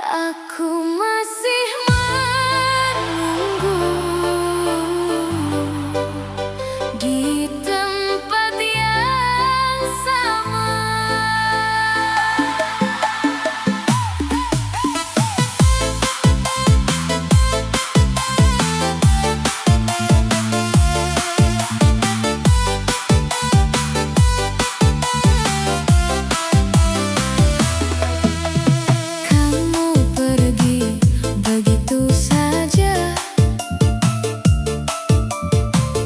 Aku masih menunggu di tempat yang sama. Kamu pergi begitu saja,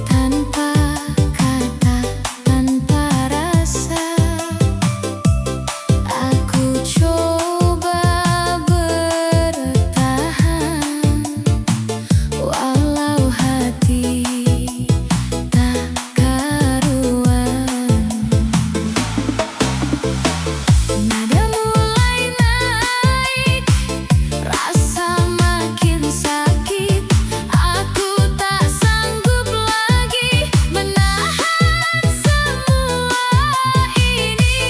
tanpa kata, tanpa rasa. Aku coba bertahan, walau hati tak karuan. Nada mulai naik, rasa makin sakit. Aku tak sanggup lagi menahan semua ini.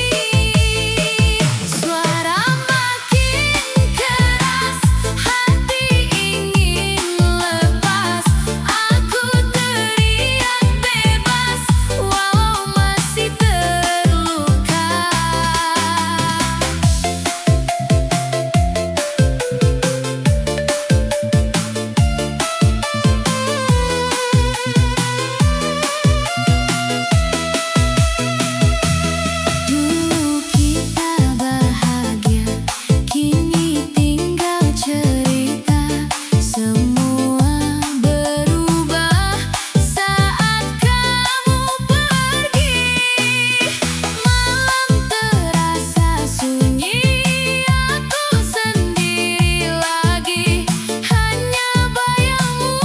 Suara makin keras, hati ingin lepas. Aku teriak bebas, walau masih terluka. Dulu kita bahagia, kini tinggal cerita. Semua berubah saat kamu pergi. Malam terasa sunyi, aku sendiri lagi. Hanya bayangmu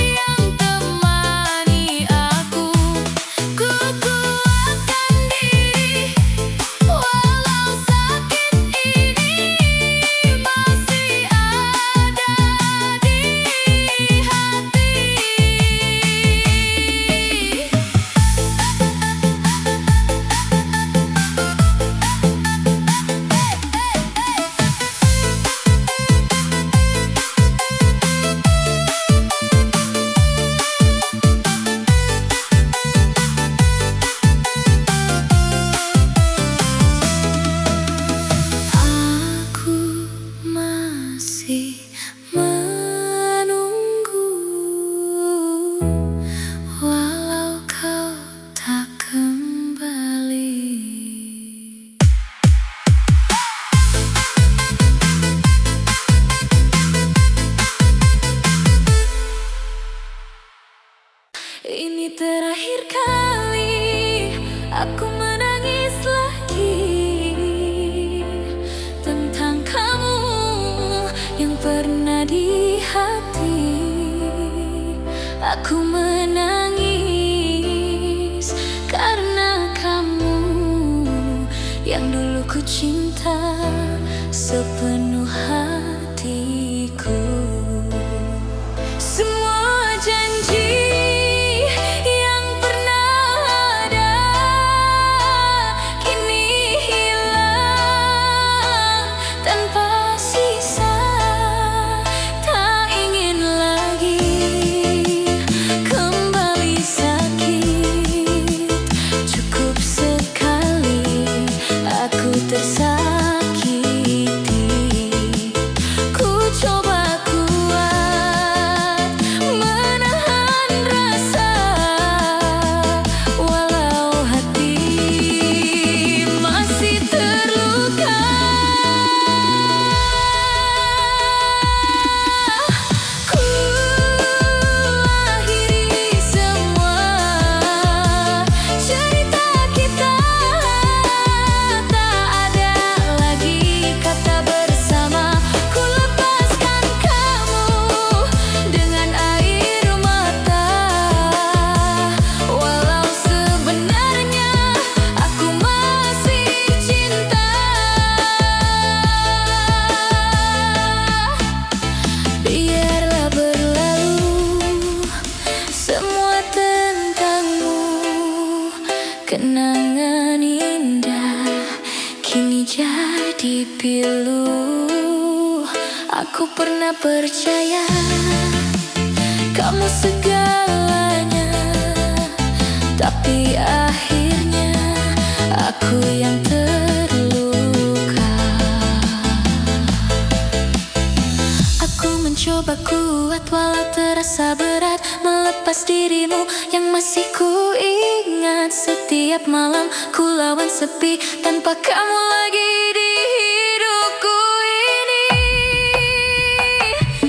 yang temani aku. Ku kuatkan diri, walau sakit ini masih ada di hati. Aku masih menunggu, walau kau tak kembali. Ini terakhir kali aku menangis lagi tentang kamu yang pernah di hati. Aku menangis karena kamu yang dulu ku cinta sepenuh hatiku. Semua janji yang pernah ada kini hilang tanpa sisa. Tak ingin lagi kembali sakit. Cukup sekali aku tersakiti. Ku coba kuat menahan rasa, walau hati masih terluka. Ku akhiri semua cerita kita. Tak ada lagi kata bersama. Ku lepaskan kamu dengan air mata, walau sebenarnya aku masih cinta. Biarlah berlalu semua tentangmu. Kenangan indah kini jadi pilu. Aku pernah percaya kamu segalanya, tapi akhirnya aku yang terluka. Aku mencoba kuat walau terasa berat, melepas dirimu yang masih ku ingat. Setiap malam ku lawan sepi tanpa kamu lagi di hidupku ini.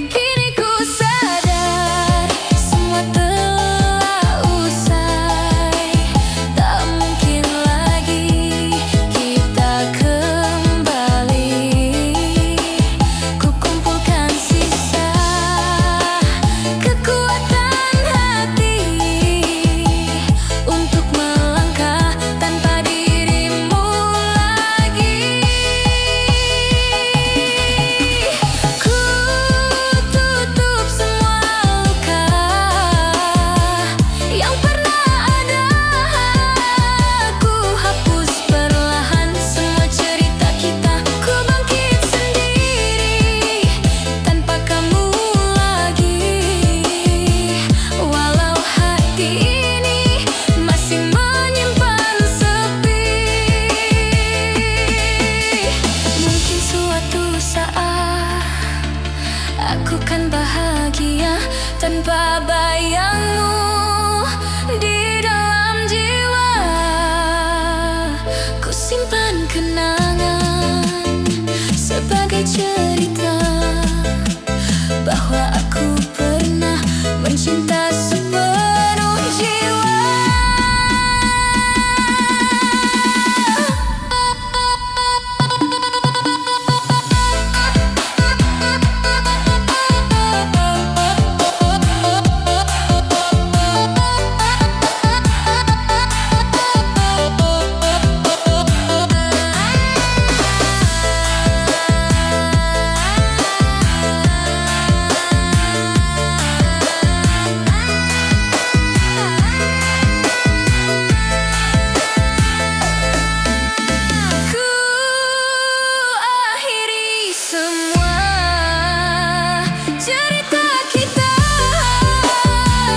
Kini ku sadar semua telah usai, tak mungkin lagi kita kembali. Ku kumpulkan sisa kekuatan hati untuk melangkah tanpa dirimu lagi. Ku tutup semua luka yang pernah ada. Ku hapus perlahan semua cerita kita. Ku bangkit sendiri tanpa kamu lagi. Walau hati ini masih menyimpan sepi, mungkin suatu saat aku kan bahagia tanpa bayangmu di dalam jiwa. Ku simpan kenangan sebagai cerita bahwa aku pernah mencinta sepenuh jiwa. Ku akhiri semua cerita kita.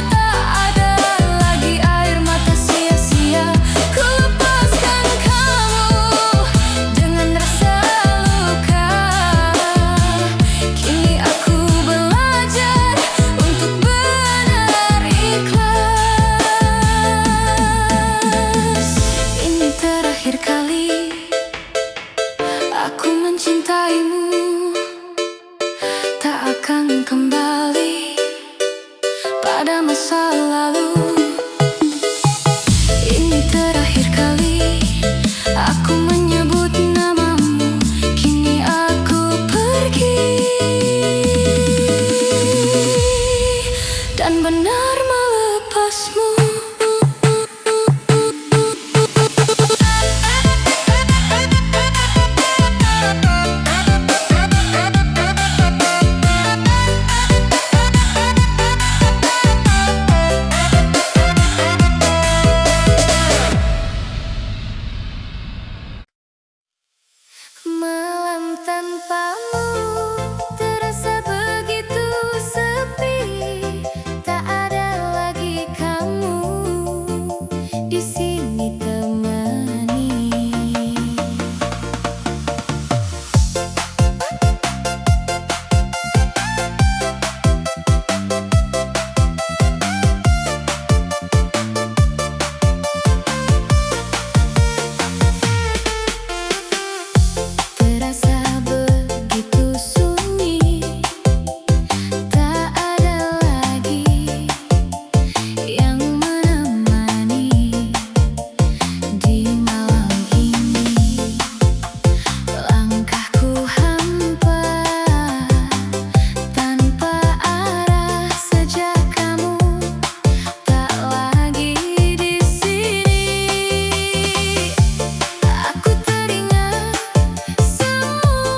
Tak ada lagi air mata sia-sia. Ku lepaskan kamu dengan rasa luka. Kini aku belajar untuk benar ikhlas. Ini terakhir kali aku mencintaimu, tak akan kembali pada masa lalu. Ini terakhir kali aku menyebut namamu. Kini aku pergi dan benar melepasmu. Malam tanpamu terasa begitu sepi. Tak ada lagi kamu di sini temani. Terasa begitu sunyi, tak ada lagi yang menemani di malam ini. Langkahku hampa tanpa arah sejak kamu tak lagi di sini. Aku teringat semua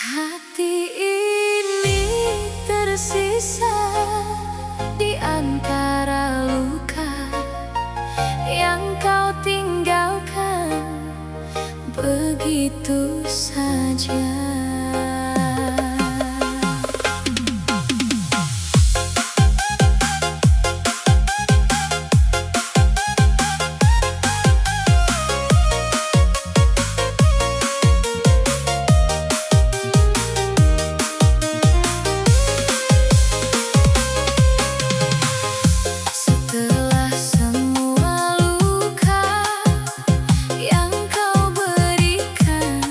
Hati ini tersisa di antara luka yang kau tinggalkan begitu saja. Setelah semua luka yang kau berikan,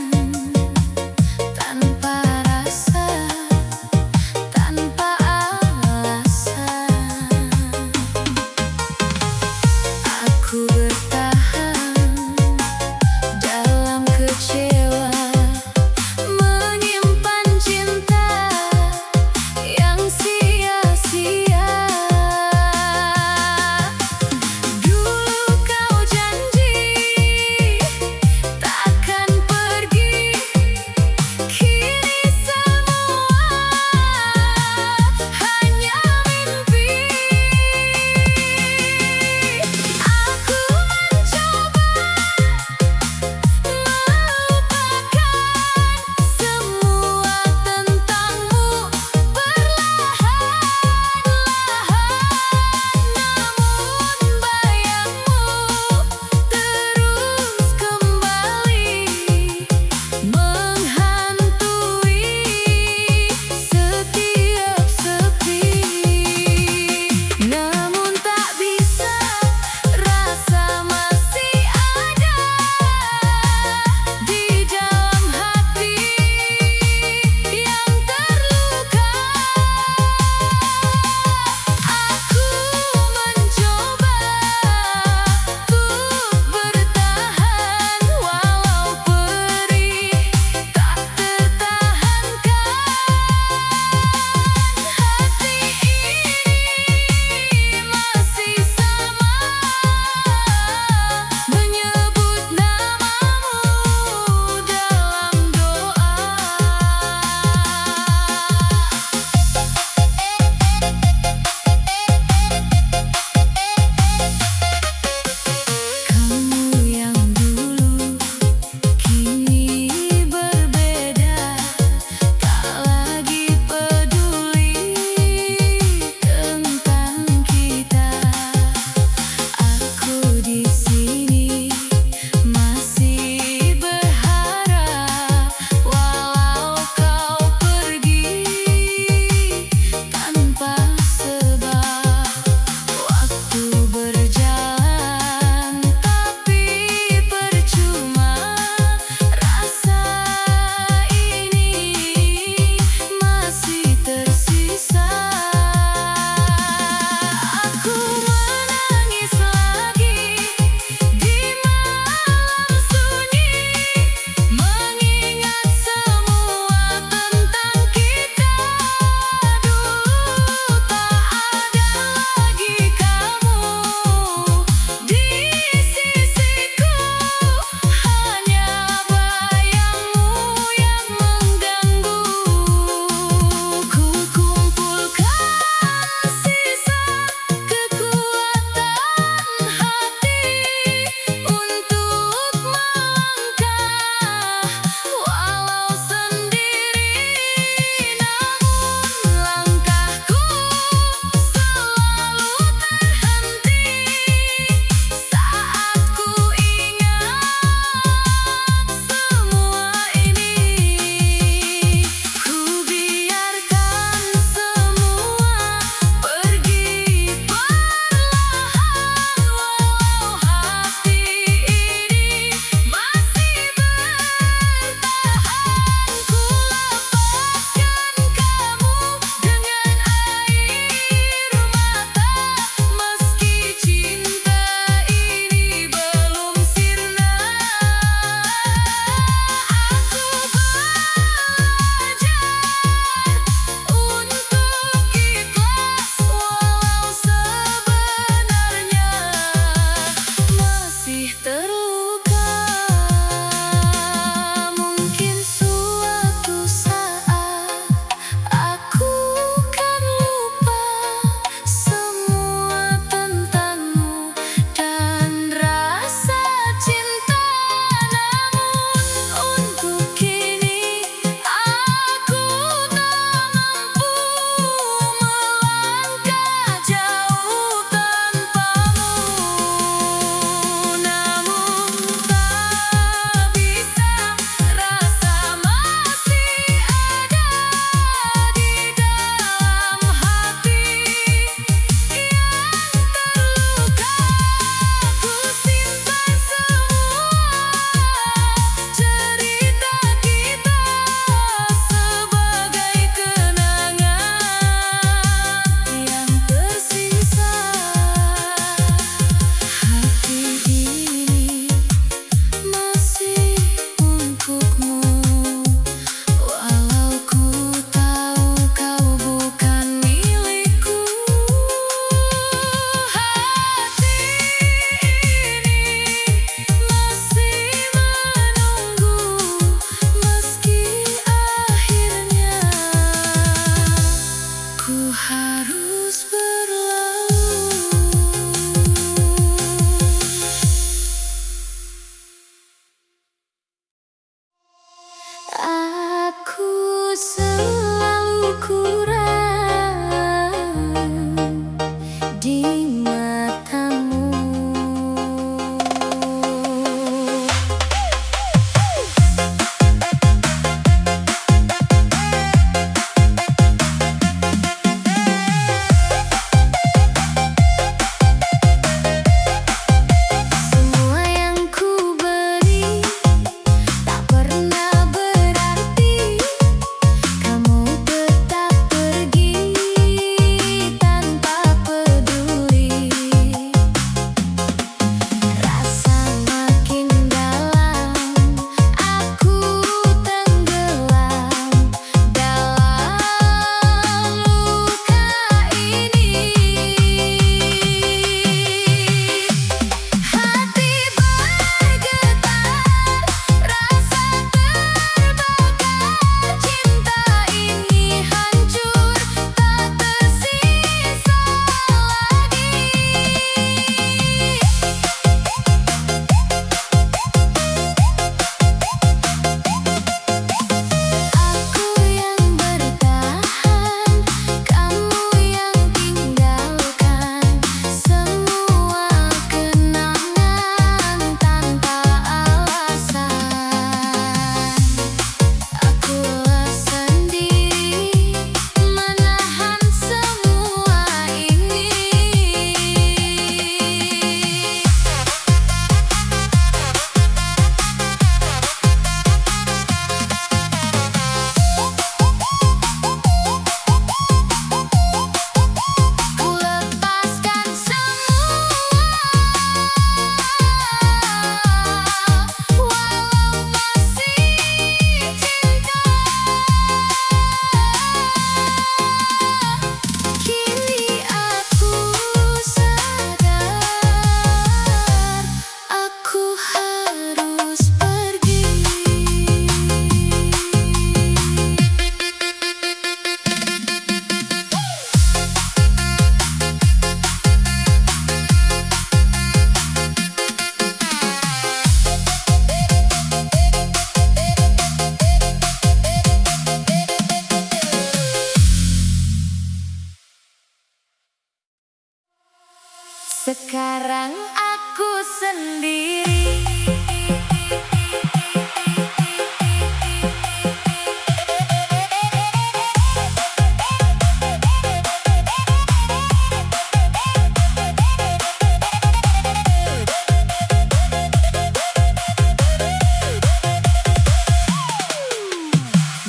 Sekarang aku sendiri.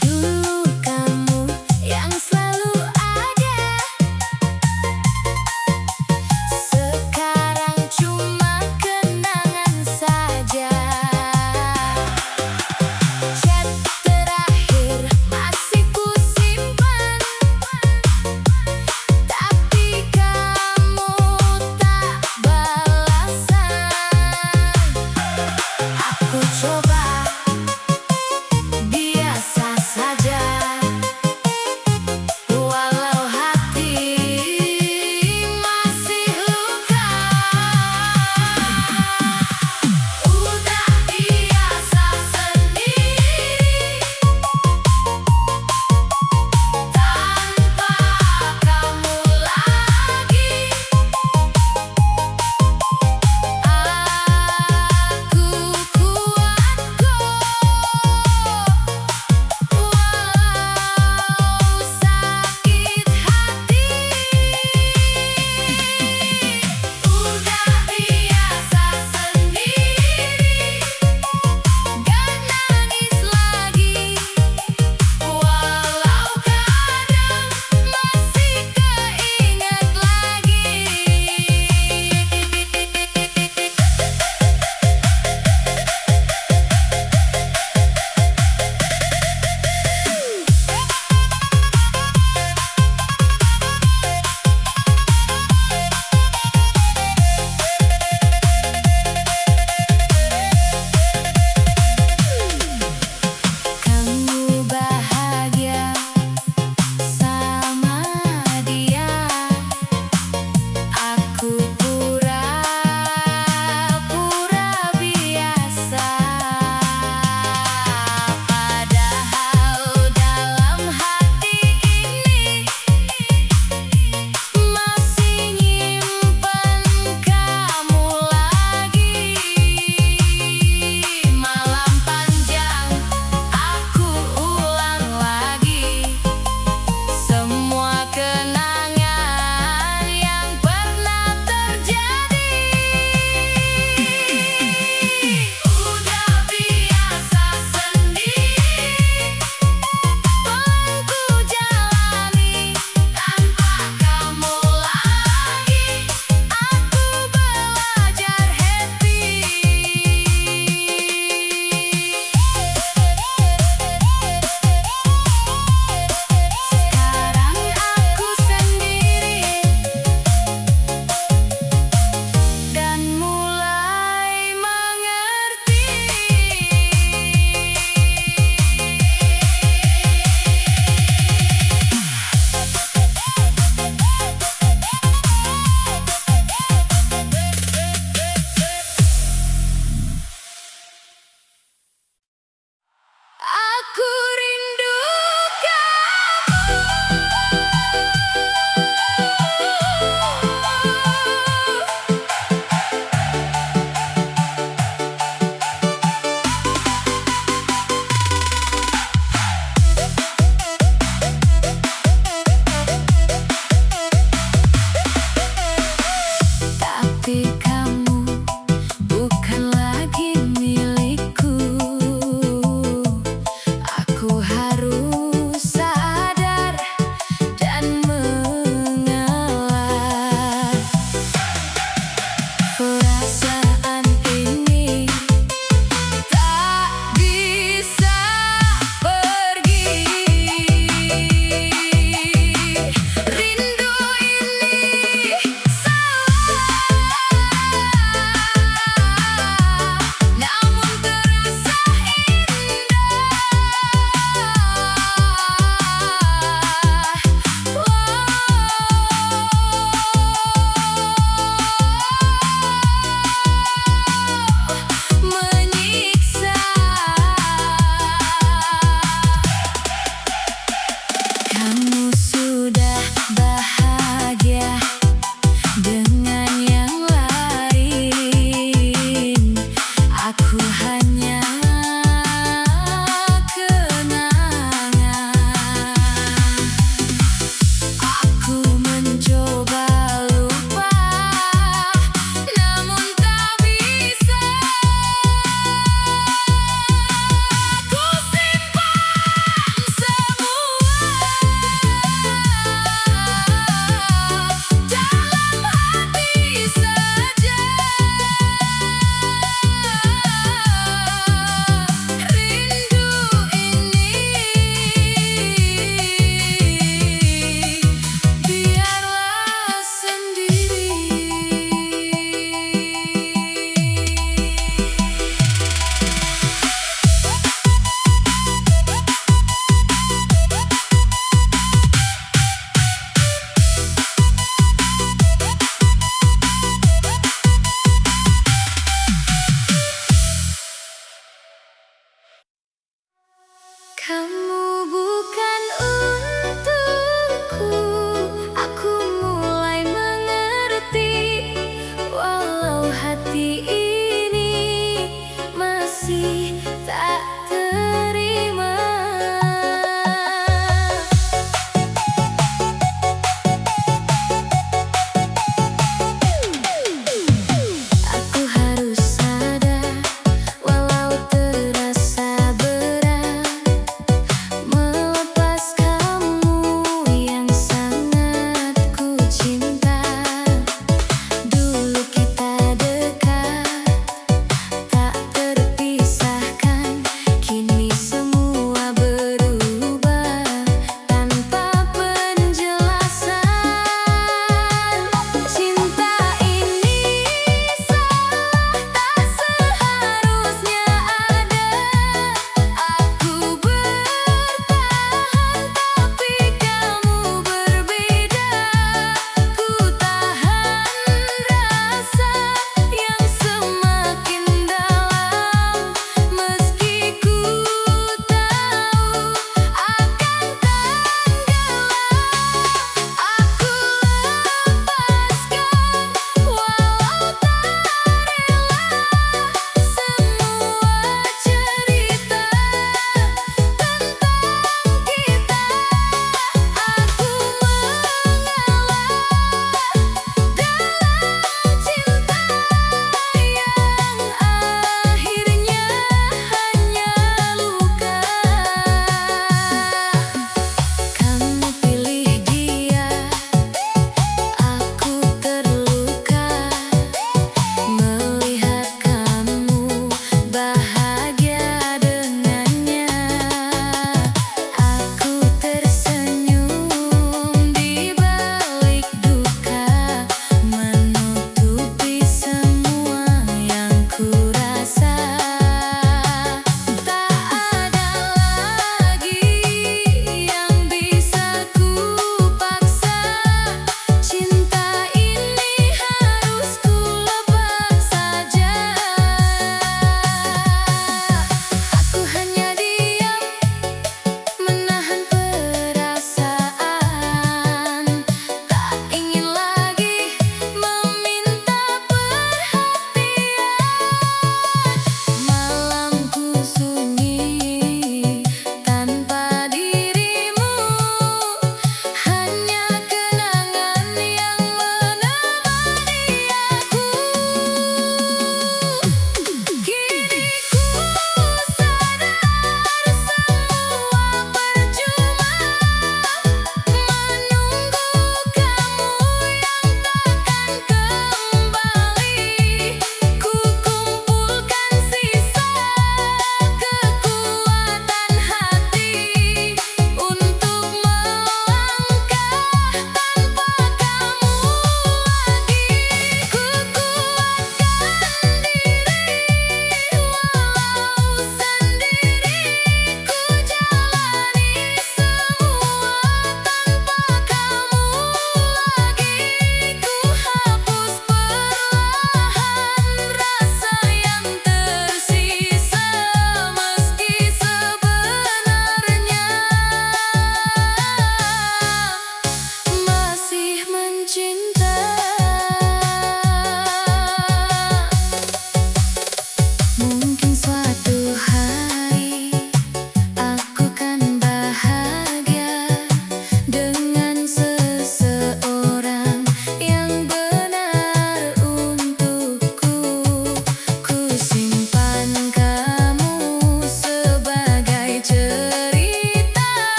Dulu kamu yang selalu ada, sekarang cuma kenangan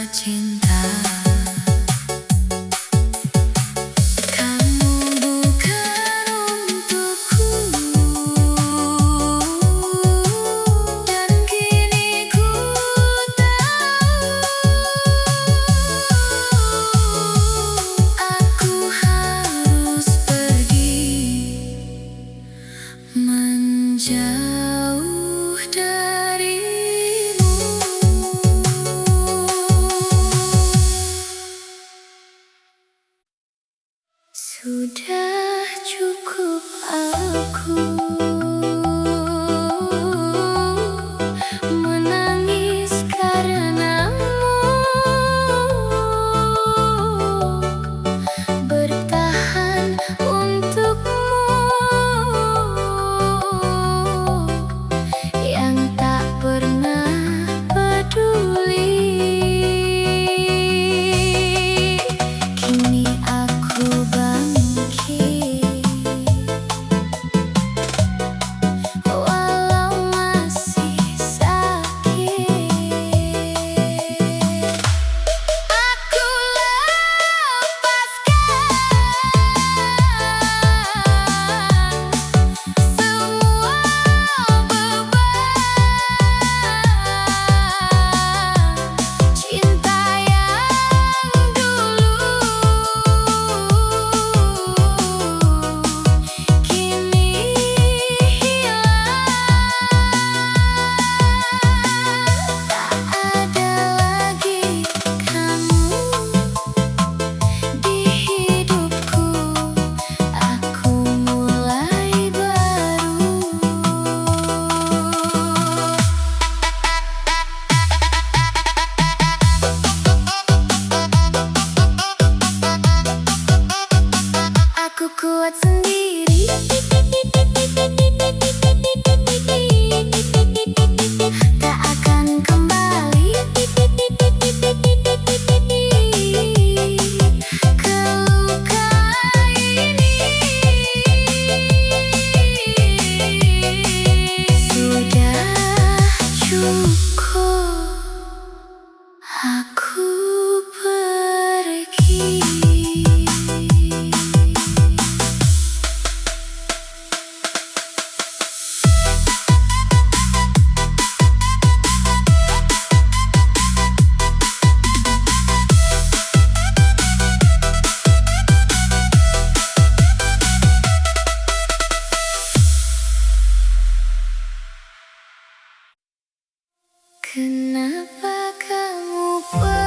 cinta. Kamu bukan untukku, dan kini ku tahu aku harus pergi menjauh darimu. Sudah cukup aku menangis karenamu, bertahan untukmu yang tak pernah peduli. Kini aku bangkit, walau masih sakit. Aku lepaskan semua beban cinta yang dulu, kini hilang. Tak ada lagi kamu di hidupku, aku mulai baru. Aku kuat sendiri, tak akan kembali ke luka ini. Sudah cukup aku pergi. Kenapa kamu pergi?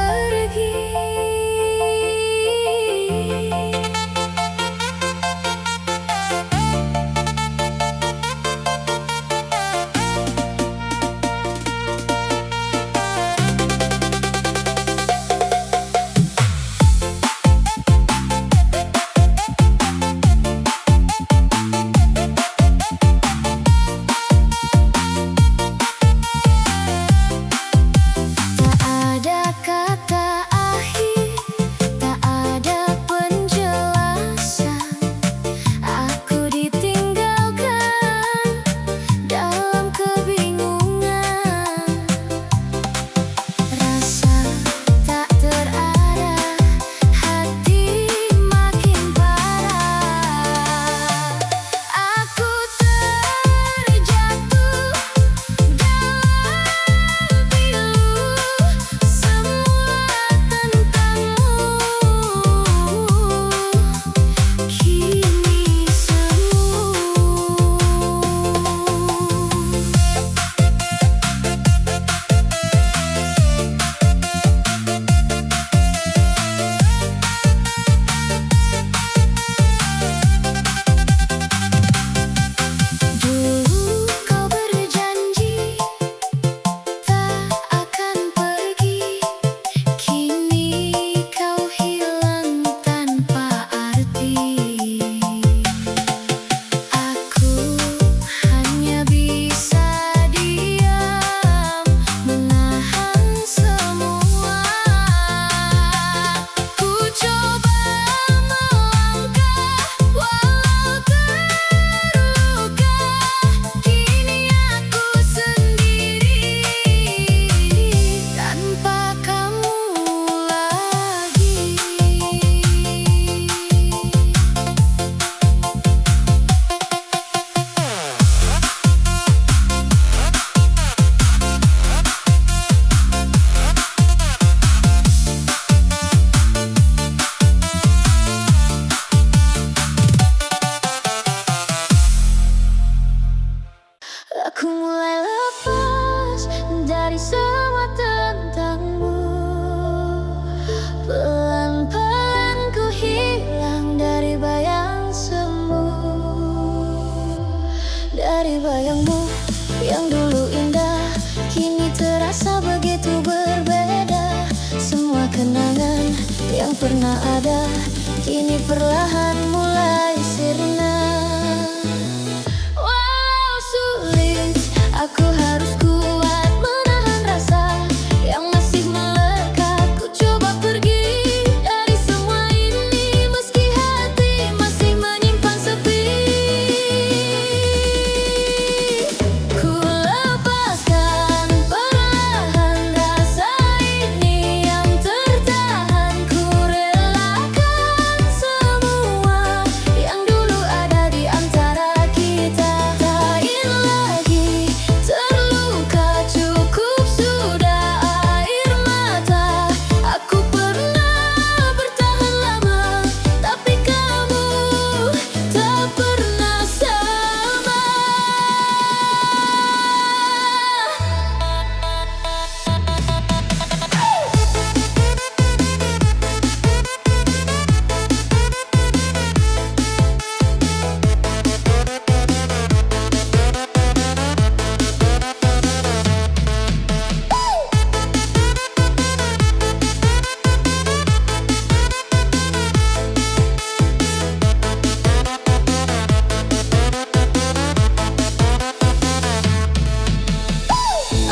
yang pernah ada kini perlahan mulai sirna. Walau sulit, aku harus kuat menahan rasa yang masih melekat. Ku coba pergi dari semua ini meski hati masih menyimpan sepi. Ku lepaskan perlahan rasa ini yang tertahan. Ku relakan semua yang dulu ada di antara kita. Tak ingin lagi terluka, cukup sudah air mata. Aku pernah bertahan lama, tapi kamu tak pernah sama.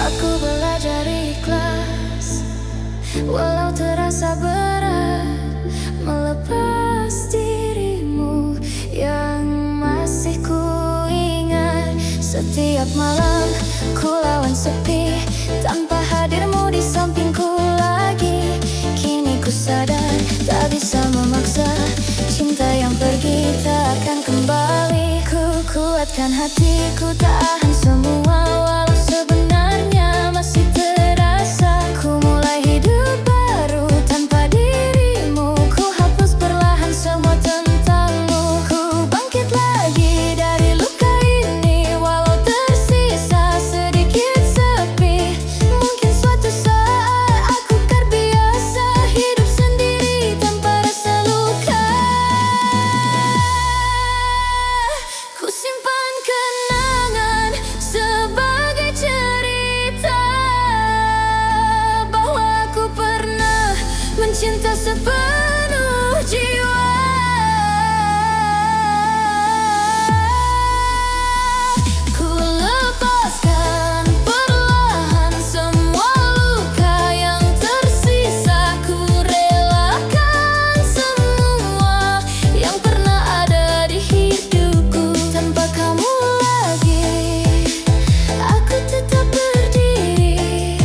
Aku belajar ikhlas, walau terasa berat, melepas dirimu yang masih ku ingat. Setiap malam ku lawan sepi, tanpa hadirmu di sampingku lagi. Kini ku sadar tak bisa memaksa cinta yang pergi tak akan kembali. Ku kuatkan hatiku, tahan semua walau sebenarnya masih terasa. Ku mulai hidup baru tanpa dirimu, ku hapus perlahan semua tentangmu. Ku bangkit lagi dari luka ini walau tersisa sedikit sepi. Mungkin suatu saat aku terbiasa hidup sendiri tanpa rasa luka. Ku simpan kenangan sebagai cerita bahwa aku pernah mencinta sepenuh jiwa. Ku lepaskan perlahan semua luka yang tersisa. Ku relakan semua yang pernah ada di hidupku. Tanpa kamu lagi, aku tetap berdiri.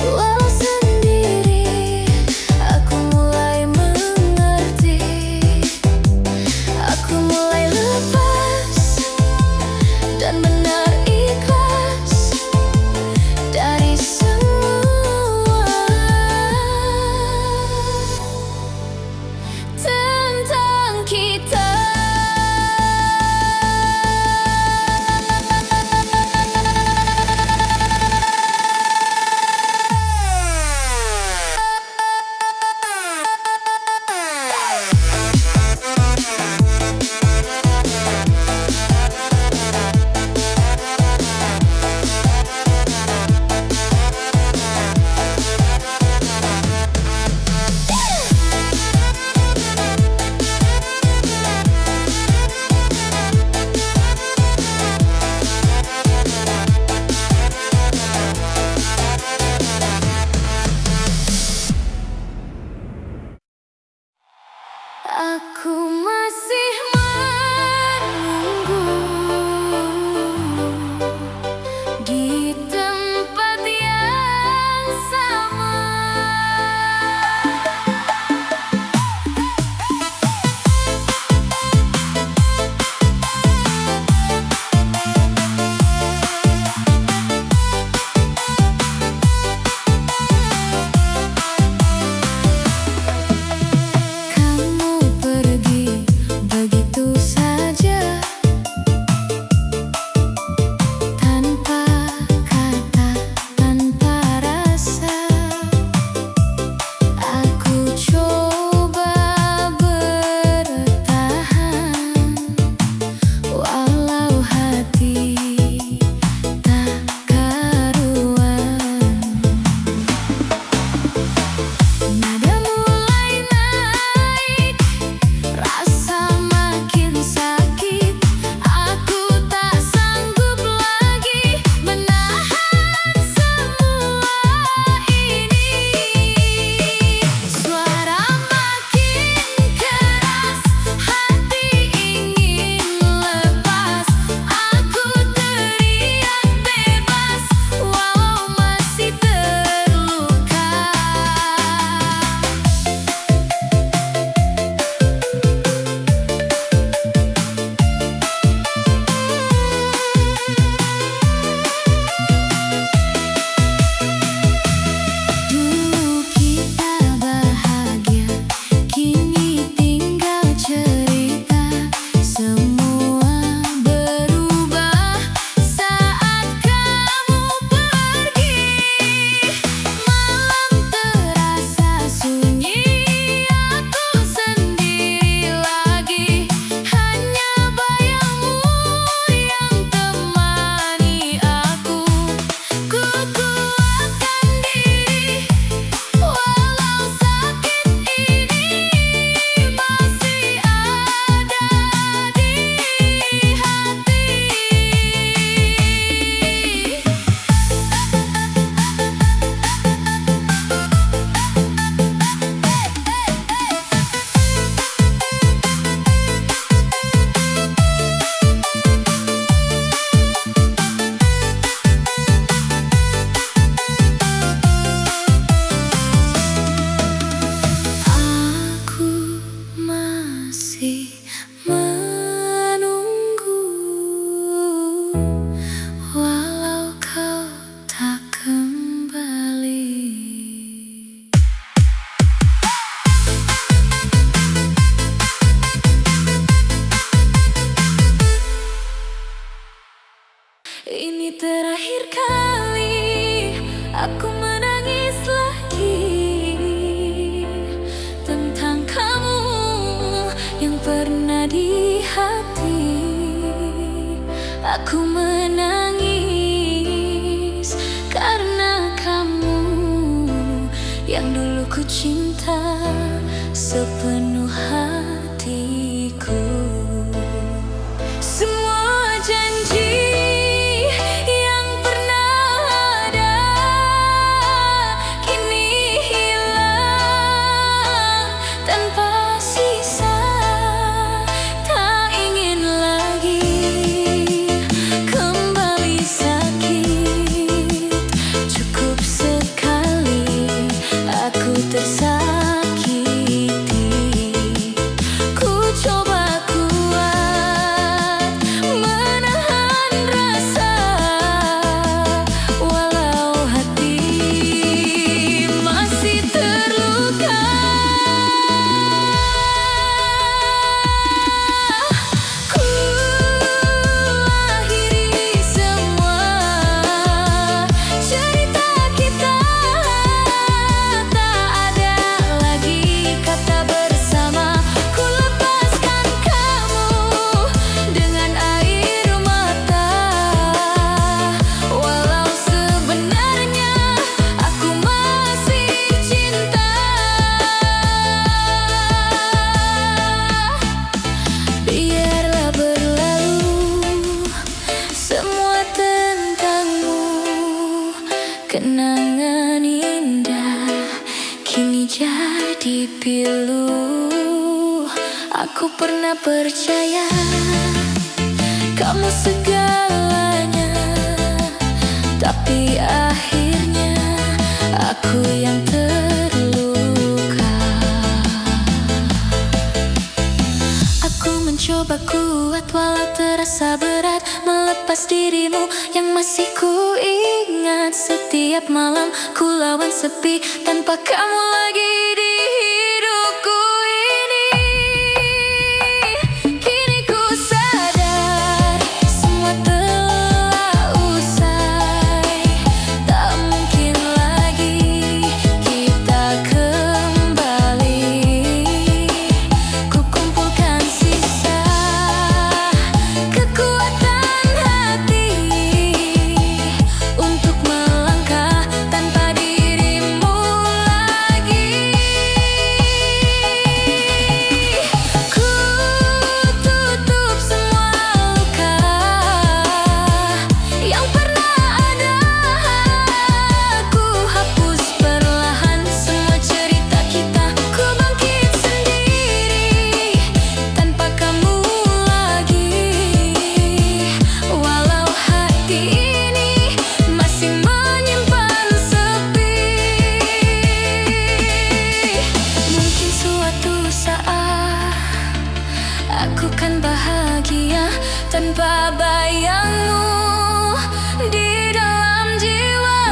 Walau sendiri, aku Aku menangis lagi tentang kamu yang pernah di hati. Aku menangis karena kamu yang dulu ku cinta sepenuh hatiku. Semua janji yang pernah ada kini hilang tanpa sisa. Tak ingin lagi kembali sakit. Cukup sekali aku tersakiti. Ku coba kuat menahan rasa, walau hati masih terluka. Ku akhiri semua cerita kita. Tak ada lagi kata bersama. Ku lepaskan kamu dengan air mata, walau sebenarnya aku masih cinta. Biarlah berlalu semua tentangmu. Kenangan indah kini jadi pilu. Aku pernah percaya kamu segalanya, tapi akhirnya aku yang terluka. Aku mencoba kuat walau terasa berat, melepas dirimu yang masih ku ingat. Setiap malam ku lawan sepi tanpa kamu lagi di hidupku ini. Kini ku sadar semua telah usai. Tak mungkin lagi kita kembali. Ku kumpulkan sisa kekuatan hati untuk melangkah tanpa dirimu lagi. Ku tutup semua luka yang pernah ada. Ku hapus perlahan semua cerita kita. Ku bangkit sendiri tanpa kamu lagi, walau hati ini masih menyimpan sepi. Mungkin suatu saat aku kan bahagia tanpa bayangmu di dalam jiwa.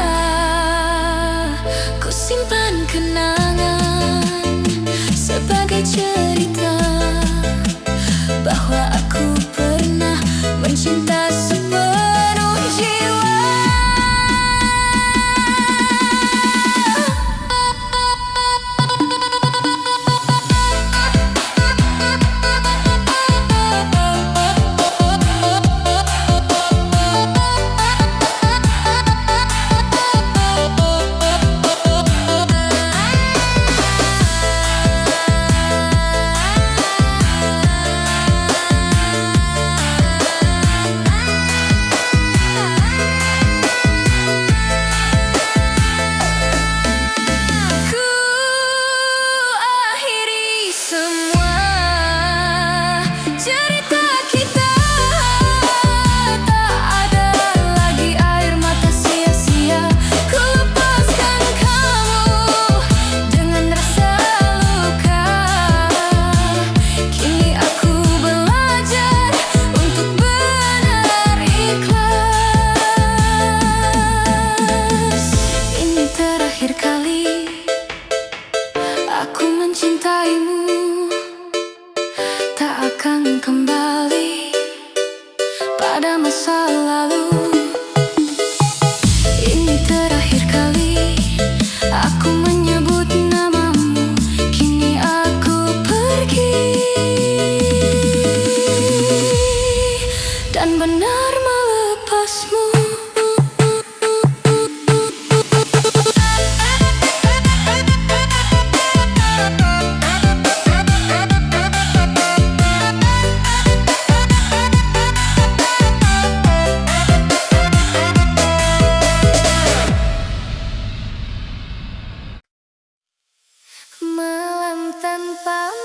Ku simpan kenangan sebagai cerita bahwa aku pernah mencinta sepenuh jiwa. Ku akhiri semua cerita kita. Tak ada lagi air mata sia-sia. Ku lepaskan kamu dengan rasa luka. Kini aku belajar untuk benar ikhlas. Ini terakhir kali aku mencintaimu. Tak akan kembali pada masa lalu. Ini terakhir kali tanpa